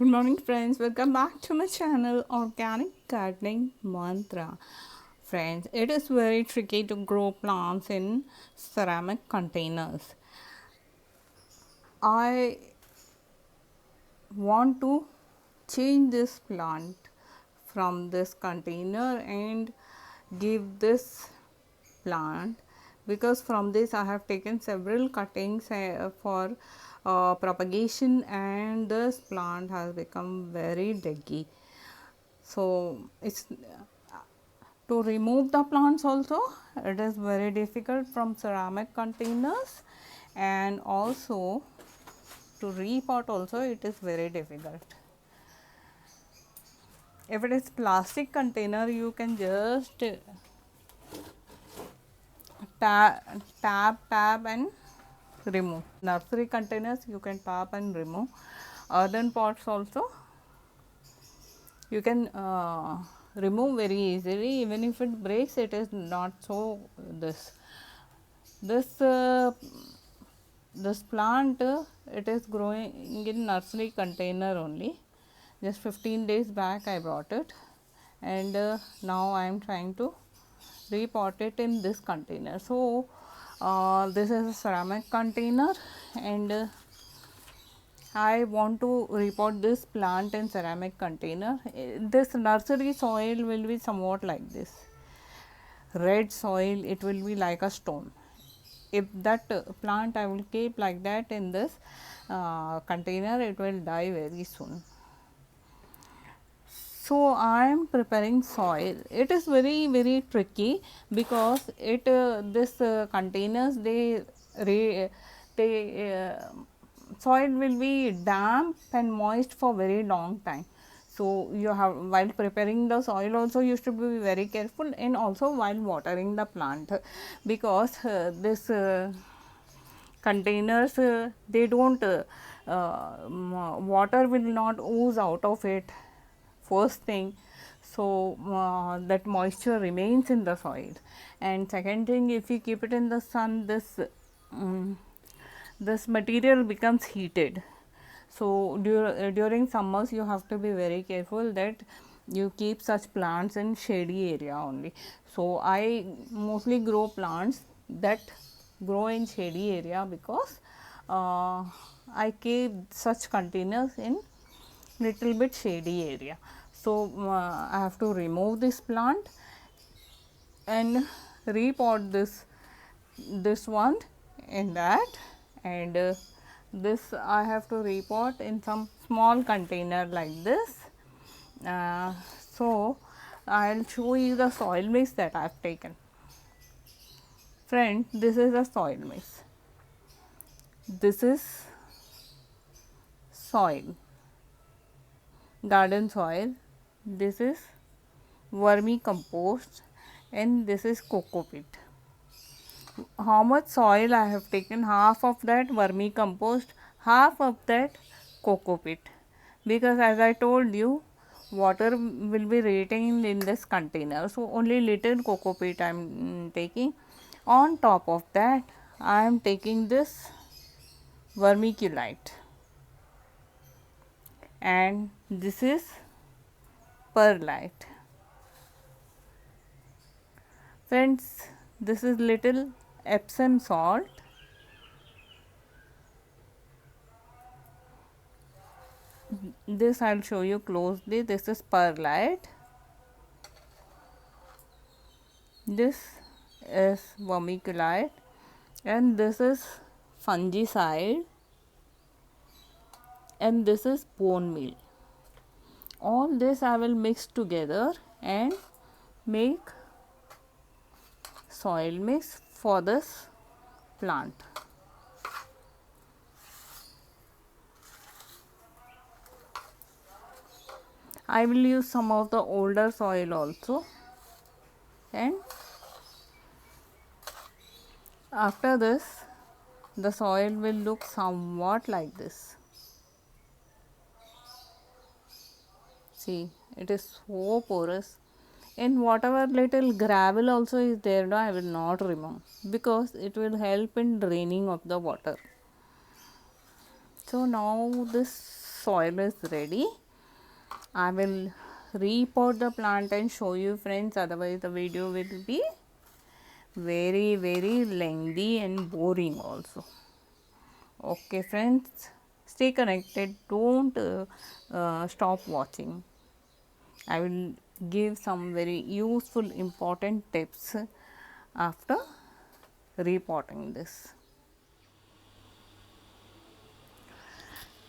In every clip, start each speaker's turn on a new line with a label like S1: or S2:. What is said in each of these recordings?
S1: Good morning friends, welcome back to my channel Organic Gardening Mantra. Friends, it is very tricky to grow plants in ceramic containers. I want to change this plant from this container and give this plant, because from this I have taken several cuttings for propagation, and this plant has become very leggy. So it's to remove the plants also, it is very difficult from ceramic containers, and also to repot also it is very difficult. If it is plastic container, you can just tap and remove. Nursery containers you can tap and remove. Earthen pots also you can remove very easily. Even if it breaks, it is not so this plant it is growing in nursery container only. Just 15 days back I brought it, and now I am trying to repot it in this container. So this is a ceramic container, and I want to repot this plant in ceramic container. This nursery soil will be somewhat like this red soil, it will be like a stone. If that plant I will keep like that in this container, it will die very soon. So I am preparing soil. It is very tricky, because it this containers they soil will be damp and moist for very long time. So you have, while preparing the soil also you should be very careful, and also while watering the plant, because this containers they don't water will not ooze out of it first thing. So that moisture remains in the soil, and second thing, if you keep it in the sun, this material becomes heated. So during summers you have to be very careful that you keep such plants in shady area only. So I mostly grow plants that grow in shady area, because I keep such containers in little bit shady area. So I have to remove this plant and repot this one in that, and this I have to repot in some small container like this. So I will show you the soil mix that I have taken. Friend, this is a soil mix. This is soil, garden soil. This is vermicompost, and this is coco peat. How much soil I have taken? Half of that vermicompost, half of that coco peat, because as I told you, water will be retained in this container. So only little coco peat I am taking. On top of that, I am taking this vermiculite, and this is perlite. Friends, this is little Epsom salt. This I will show you closely. This is perlite. This is vermiculite, and this is fungicide, and this is bone meal. All this I will mix together and make soil mix for this plant. I will use some of the older soil also, and after this the soil will look somewhat like this. See, it is so porous, and whatever little gravel also is there, no, I will not remove, because it will help in draining of the water. So now this soil is ready, I will repot the plant and show you, friends, otherwise the video will be very lengthy and boring also. Okay friends, stay connected, don't stop watching. I will give some very useful important tips after repotting this.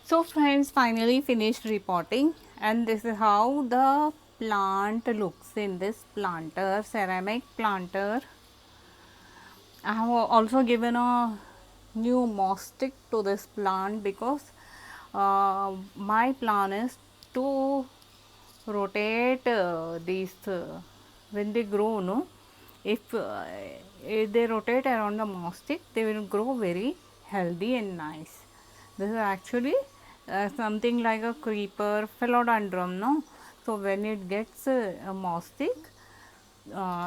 S1: So friends, finally finished repotting, and this is how the plant looks in this planter, ceramic planter. I have also given a new moss stick to this plant because my plan is to rotate these when they grow, no, if they rotate around the moss stick, they will grow very healthy and nice. This is actually something like a creeper philodendron, no. So when it gets a moss stick,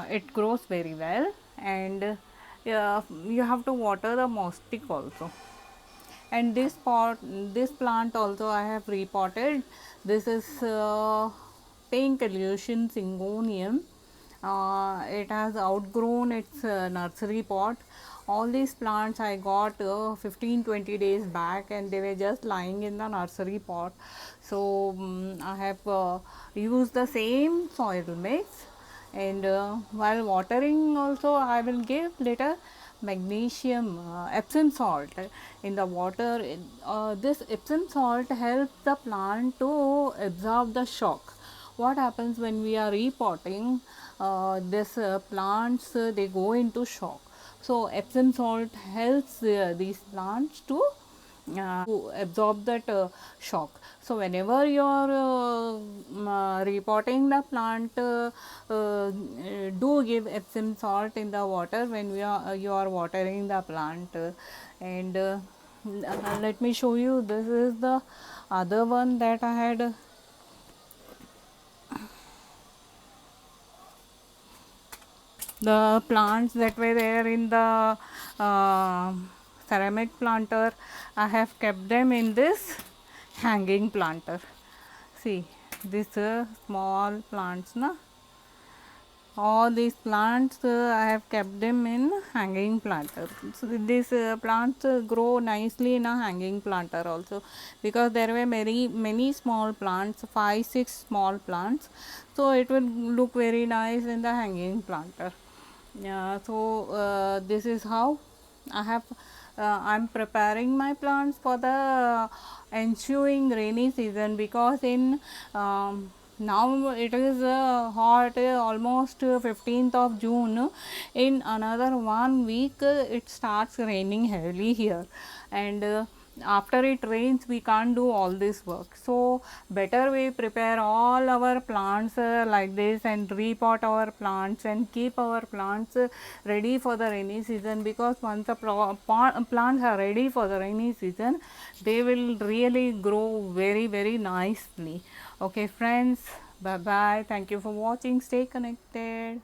S1: it grows very well, and you have to water the moss stick also. And this plant also I have repotted. This is pink illusion syngonium. It has outgrown its nursery pot. All these plants I got 15-20 days back, and they were just lying in the nursery pot. So I have used the same soil mix, and while watering also I will give little magnesium Epsom salt in the water. This Epsom salt helps the plant to absorb the shock. What happens when we are repotting, this plants they go into shock. So Epsom salt helps these plants to absorb that shock. So whenever you are repotting the plant, do give Epsom salt in the water when you are watering the plant. And let me show you, this is the other one that I had. The plants that were there in the ceramic planter, I have kept them in this hanging planter. See, these small plants, na. All these plants I have kept them in hanging planter. So these plants grow nicely in a hanging planter also, because there were many small plants, 5-6 small plants, so it will look very nice in the hanging planter. So this is how I have I'm preparing my plants for the ensuing rainy season, because in now it is hot, almost 15th of June. In another 1 week it starts raining heavily here, and after it rains we can't do all this work. So better we prepare all our plants like this, and repot our plants and keep our plants ready for the rainy season, because once the plants are ready for the rainy season, they will really grow very nicely. Okay friends, bye bye, thank you for watching, stay connected.